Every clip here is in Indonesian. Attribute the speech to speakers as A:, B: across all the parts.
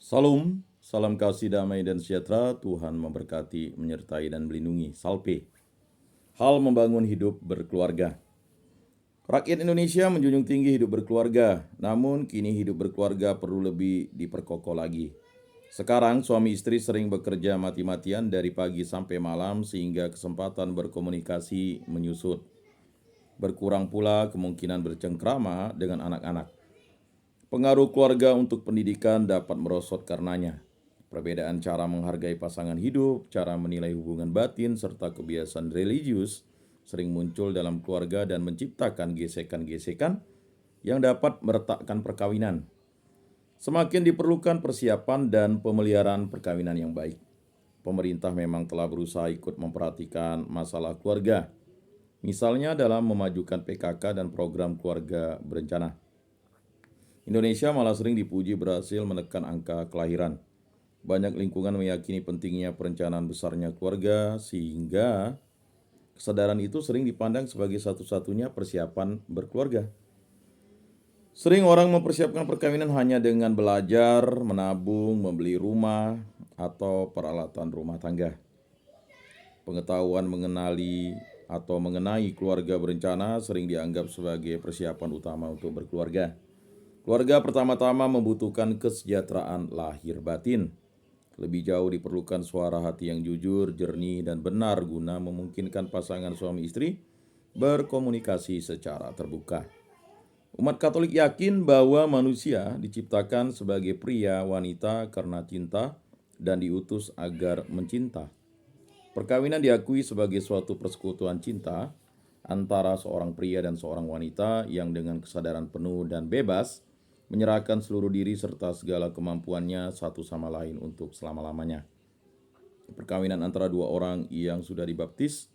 A: Salam, salam kasih damai dan sejahtera, Tuhan memberkati, menyertai dan melindungi. Salpe. Hal membangun hidup berkeluarga. Rakyat Indonesia menjunjung tinggi hidup berkeluarga, namun kini hidup berkeluarga perlu lebih diperkokoh lagi. Sekarang suami istri sering bekerja mati-matian dari pagi sampai malam sehingga kesempatan berkomunikasi menyusut. Berkurang pula kemungkinan bercengkrama dengan anak-anak. Pengaruh keluarga untuk pendidikan dapat merosot karenanya. Perbedaan cara menghargai pasangan hidup, cara menilai hubungan batin, serta kebiasaan religius sering muncul dalam keluarga dan menciptakan gesekan-gesekan yang dapat meretakkan perkawinan. Semakin diperlukan persiapan dan pemeliharaan perkawinan yang baik. Pemerintah memang telah berusaha ikut memperhatikan masalah keluarga, misalnya dalam memajukan PKK dan program keluarga berencana. Indonesia malah sering dipuji berhasil menekan angka kelahiran. Banyak lingkungan meyakini pentingnya perencanaan besarnya keluarga, sehingga kesadaran itu sering dipandang sebagai satu-satunya persiapan berkeluarga. Sering orang mempersiapkan perkawinan hanya dengan belajar, menabung, membeli rumah, atau peralatan rumah tangga. Pengetahuan mengenai keluarga berencana sering dianggap sebagai persiapan utama untuk berkeluarga. Keluarga pertama-tama membutuhkan kesejahteraan lahir batin. Lebih jauh diperlukan suara hati yang jujur, jernih, dan benar guna memungkinkan pasangan suami istri berkomunikasi secara terbuka. Umat Katolik yakin bahwa manusia diciptakan sebagai pria wanita karena cinta dan diutus agar mencinta. Perkawinan diakui sebagai suatu persekutuan cinta antara seorang pria dan seorang wanita yang dengan kesadaran penuh dan bebas menyerahkan seluruh diri serta segala kemampuannya satu sama lain untuk selama-lamanya. Perkawinan antara dua orang yang sudah dibaptis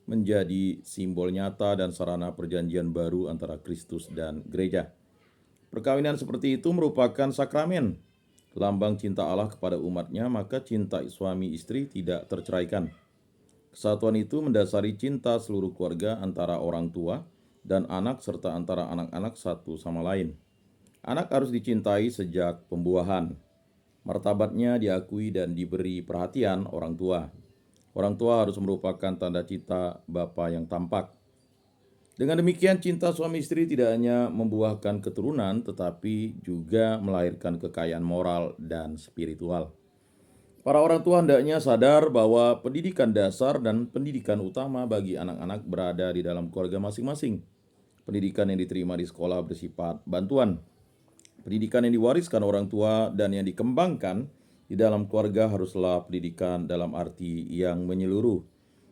A: menjadi simbol nyata dan sarana perjanjian baru antara Kristus dan gereja. Perkawinan seperti itu merupakan sakramen, lambang cinta Allah kepada umatnya, maka cinta suami istri tidak terceraikan. Kesatuan itu mendasari cinta seluruh keluarga antara orang tua dan anak serta antara anak-anak satu sama lain. Anak harus dicintai sejak pembuahan. Martabatnya diakui dan diberi perhatian orang tua. Orang tua harus merupakan tanda cinta Bapa yang tampak. Dengan demikian, cinta suami istri tidak hanya membuahkan keturunan, tetapi juga melahirkan kekayaan moral dan spiritual. Para orang tua hendaknya sadar bahwa pendidikan dasar dan pendidikan utama bagi anak-anak berada di dalam keluarga masing-masing. Pendidikan yang diterima di sekolah bersifat bantuan. Pendidikan yang diwariskan orang tua dan yang dikembangkan di dalam keluarga haruslah pendidikan dalam arti yang menyeluruh,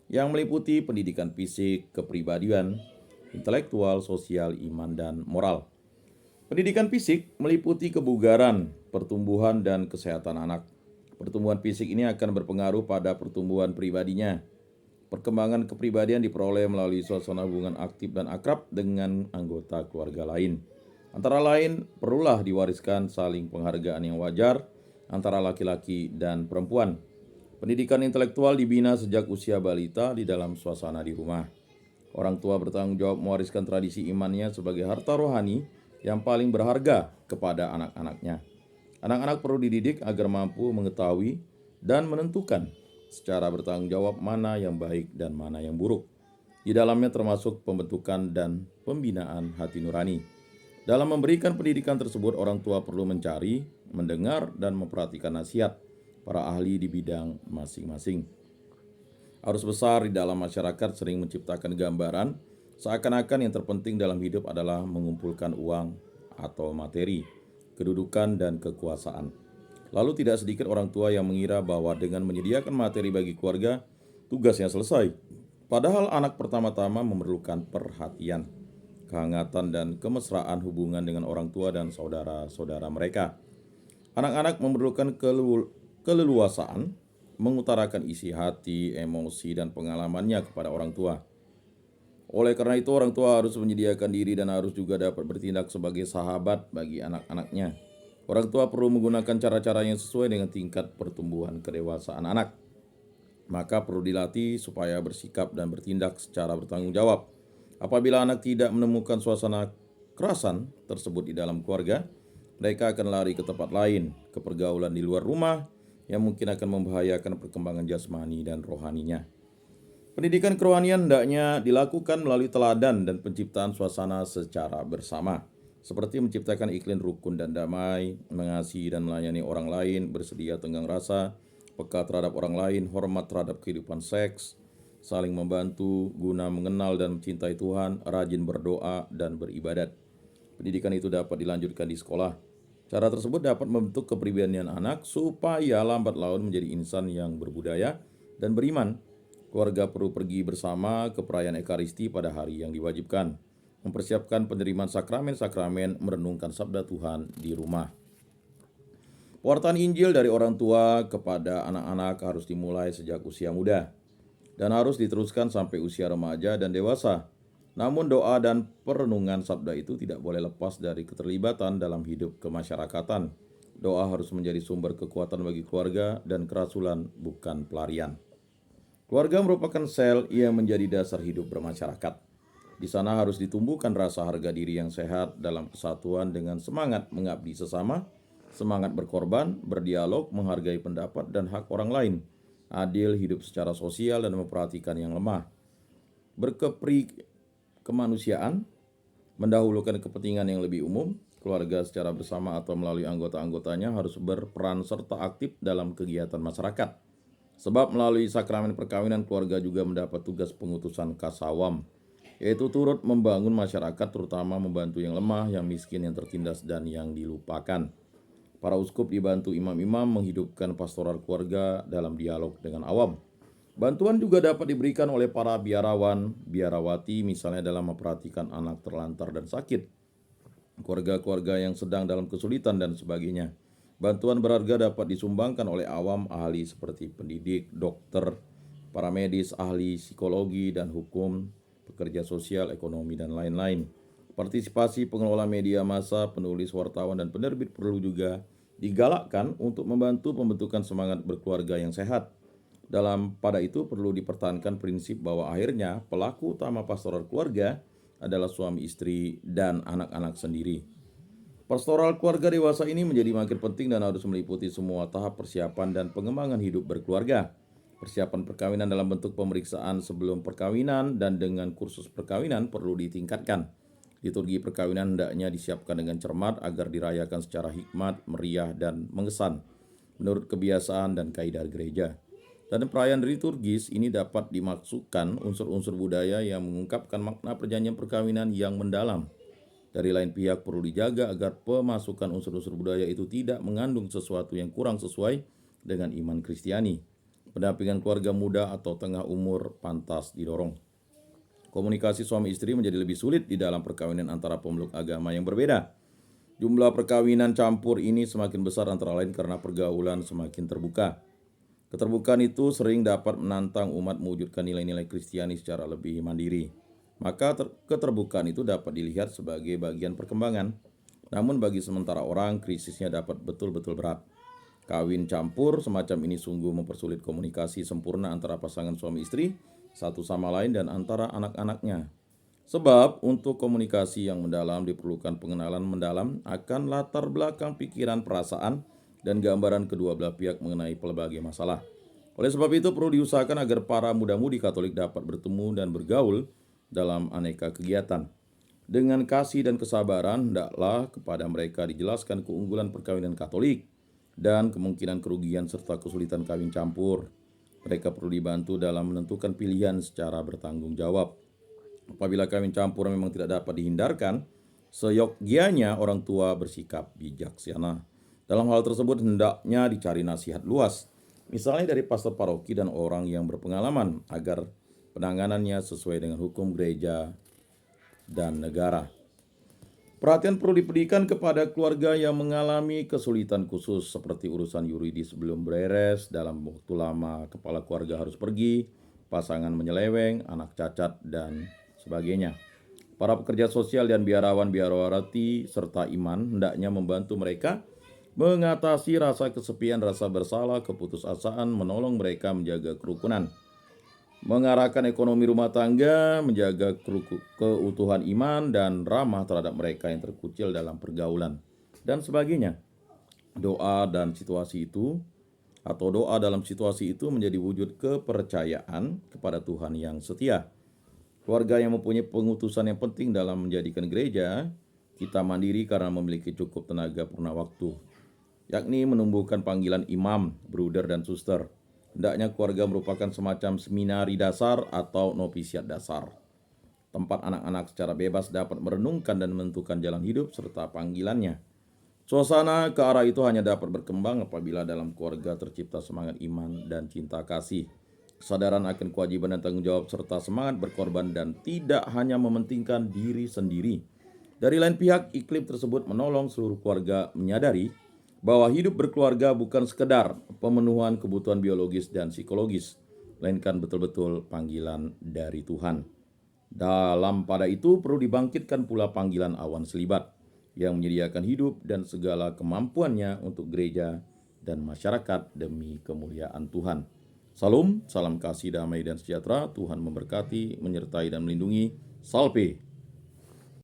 A: yang meliputi pendidikan fisik, kepribadian, intelektual, sosial, iman, dan moral. Pendidikan fisik meliputi kebugaran, pertumbuhan, dan kesehatan anak. Pertumbuhan fisik ini akan berpengaruh pada pertumbuhan pribadinya. Perkembangan kepribadian diperoleh melalui suasana hubungan aktif dan akrab dengan anggota keluarga lain. Antara lain, perlulah diwariskan saling penghargaan yang wajar antara laki-laki dan perempuan. Pendidikan intelektual dibina sejak usia balita di dalam suasana di rumah. Orang tua bertanggung jawab mewariskan tradisi imannya sebagai harta rohani yang paling berharga kepada anak-anaknya. Anak-anak perlu dididik agar mampu mengetahui dan menentukan secara bertanggung jawab mana yang baik dan mana yang buruk. Di dalamnya termasuk pembentukan dan pembinaan hati nurani. Dalam memberikan pendidikan tersebut, orang tua perlu mencari, mendengar, dan memperhatikan nasihat para ahli di bidang masing-masing. Arus besar di dalam masyarakat sering menciptakan gambaran seakan-akan yang terpenting dalam hidup adalah mengumpulkan uang atau materi, kedudukan, dan kekuasaan. Lalu tidak sedikit orang tua yang mengira bahwa dengan menyediakan materi bagi keluarga, tugasnya selesai. Padahal anak pertama-tama memerlukan perhatian, kehangatan, dan kemesraan hubungan dengan orang tua dan saudara-saudara mereka. Anak-anak memerlukan keleluasaan, mengutarakan isi hati, emosi, dan pengalamannya kepada orang tua. Oleh karena itu, orang tua harus menyediakan diri dan harus juga dapat bertindak sebagai sahabat bagi anak-anaknya. Orang tua perlu menggunakan cara-cara yang sesuai dengan tingkat pertumbuhan kedewasaan anak. Maka perlu dilatih supaya bersikap dan bertindak secara bertanggung jawab. Apabila anak tidak menemukan suasana kerasan tersebut di dalam keluarga, Mereka akan lari ke tempat lain, ke pergaulan di luar rumah yang mungkin akan membahayakan perkembangan jasmani dan rohaninya. Pendidikan kerohanian hendaknya dilakukan melalui teladan dan penciptaan suasana secara bersama, seperti menciptakan iklim rukun dan damai, mengasihi dan melayani orang lain, bersedia tenggang rasa, peka terhadap orang lain, hormat terhadap kehidupan seks, saling membantu guna mengenal dan mencintai Tuhan, rajin berdoa dan beribadat. Pendidikan itu dapat dilanjutkan di sekolah. Cara tersebut dapat membentuk kepribadian anak supaya lambat laun menjadi insan yang berbudaya dan beriman. Keluarga perlu pergi bersama ke perayaan Ekaristi pada hari yang diwajibkan, mempersiapkan penerimaan sakramen-sakramen, merenungkan sabda Tuhan di rumah. Pewartaan Injil dari orang tua kepada anak-anak harus dimulai sejak usia muda dan harus diteruskan sampai usia remaja dan dewasa. Namun doa dan perenungan sabda itu tidak boleh lepas dari keterlibatan dalam hidup kemasyarakatan. Doa harus menjadi sumber kekuatan bagi keluarga dan kerasulan bukan pelarian. Keluarga merupakan sel yang menjadi dasar hidup bermasyarakat. Di sana harus ditumbuhkan rasa harga diri yang sehat dalam kesatuan dengan semangat mengabdi sesama, semangat berkorban, berdialog, menghargai pendapat dan hak orang lain, adil hidup secara sosial dan memperhatikan yang lemah, berkepri kemanusiaan, mendahulukan kepentingan yang lebih umum. Keluarga secara bersama atau melalui anggota-anggotanya harus berperan serta aktif dalam kegiatan masyarakat. Sebab melalui sakramen perkawinan keluarga juga mendapat tugas pengutusan kasawam, yaitu turut membangun masyarakat terutama membantu yang lemah, yang miskin, yang tertindas, dan yang dilupakan. Para uskup dibantu imam-imam menghidupkan pastoral keluarga dalam dialog dengan awam. Bantuan juga dapat diberikan oleh para biarawan, biarawati misalnya dalam memperhatikan anak terlantar dan sakit, keluarga-keluarga yang sedang dalam kesulitan dan sebagainya. Bantuan berharga dapat disumbangkan oleh awam ahli seperti pendidik, dokter, para medis, ahli psikologi dan hukum, pekerja sosial, ekonomi, dan lain-lain. Partisipasi pengelola media massa, penulis, wartawan, dan penerbit perlu juga digalakkan untuk membantu pembentukan semangat berkeluarga yang sehat. Pada itu perlu dipertahankan prinsip bahwa akhirnya pelaku utama pastoral keluarga adalah suami istri dan anak-anak sendiri. Pastoral keluarga dewasa ini menjadi makin penting dan harus meliputi semua tahap persiapan dan pengembangan hidup berkeluarga. Persiapan perkawinan dalam bentuk pemeriksaan sebelum perkawinan dan dengan kursus perkawinan perlu ditingkatkan. Liturgi perkawinan hendaknya disiapkan dengan cermat agar dirayakan secara hikmat, meriah, dan mengesan menurut kebiasaan dan kaidah gereja. Dan perayaan liturgis ini dapat dimaksudkan unsur-unsur budaya yang mengungkapkan makna perjanjian perkawinan yang mendalam. Dari lain pihak perlu dijaga agar pemasukan unsur-unsur budaya itu tidak mengandung sesuatu yang kurang sesuai dengan iman Kristiani. Pendampingan keluarga muda atau tengah umur pantas didorong. Komunikasi suami istri menjadi lebih sulit di dalam perkawinan antara pemeluk agama yang berbeda. Jumlah perkawinan campur ini semakin besar antara lain karena pergaulan semakin terbuka. Keterbukaan itu sering dapat menantang umat mewujudkan nilai-nilai Kristiani secara lebih mandiri. Maka keterbukaan itu dapat dilihat sebagai bagian perkembangan. Namun bagi sementara orang, krisisnya dapat betul-betul berat. Kawin campur semacam ini sungguh mempersulit komunikasi sempurna antara pasangan suami istri, satu sama lain dan antara anak-anaknya. Sebab untuk komunikasi yang mendalam diperlukan pengenalan mendalam akan latar belakang pikiran, perasaan, dan gambaran kedua belah pihak mengenai pelbagai masalah. Oleh sebab itu perlu diusahakan agar para muda-mudi Katolik dapat bertemu dan bergaul dalam aneka kegiatan. Dengan kasih dan kesabaran, hendaklah kepada mereka dijelaskan keunggulan perkawinan Katolik dan kemungkinan kerugian serta kesulitan kawin campur. Mereka perlu dibantu dalam menentukan pilihan secara bertanggung jawab. Apabila kawin campur memang tidak dapat dihindarkan, seyogyanya orang tua bersikap bijaksana. Dalam hal tersebut hendaknya dicari nasihat luas, misalnya dari pastor paroki dan orang yang berpengalaman, agar penanganannya sesuai dengan hukum gereja dan negara. Perhatian perlu diberikan kepada keluarga yang mengalami kesulitan khusus seperti urusan yuridis belum beres, dalam waktu lama kepala keluarga harus pergi, pasangan menyeleweng, anak cacat, dan sebagainya. Para pekerja sosial dan biarawan-biarawati serta iman hendaknya membantu mereka mengatasi rasa kesepian, rasa bersalah, keputusasaan, menolong mereka menjaga kerukunan, mengarahkan ekonomi rumah tangga, menjaga keutuhan iman, dan ramah terhadap mereka yang terkucil dalam pergaulan. dan sebagainya. Doa dan situasi itu atau doa dalam situasi itu menjadi wujud kepercayaan kepada Tuhan yang setia. Keluarga yang mempunyai pengutusan yang penting dalam menjadikan gereja, kita mandiri karena memiliki cukup tenaga purna waktu, yakni menumbuhkan panggilan imam, bruder, dan suster. Hendaknya keluarga merupakan semacam seminari dasar atau novisiat dasar, tempat anak-anak secara bebas dapat merenungkan dan menentukan jalan hidup serta panggilannya. Suasana ke arah itu hanya dapat berkembang apabila dalam keluarga tercipta semangat iman dan cinta kasih, kesadaran akan kewajiban dan tanggung jawab, serta semangat berkorban dan tidak hanya mementingkan diri sendiri. Dari lain pihak, iklim tersebut menolong seluruh keluarga menyadari bahwa hidup berkeluarga bukan sekedar pemenuhan kebutuhan biologis dan psikologis, melainkan betul-betul panggilan dari Tuhan. Dalam pada itu perlu dibangkitkan pula panggilan awan selibat yang menyediakan hidup dan segala kemampuannya untuk gereja dan masyarakat demi kemuliaan Tuhan. Salam kasih damai dan sejahtera. Tuhan memberkati, menyertai dan melindungi. Salve.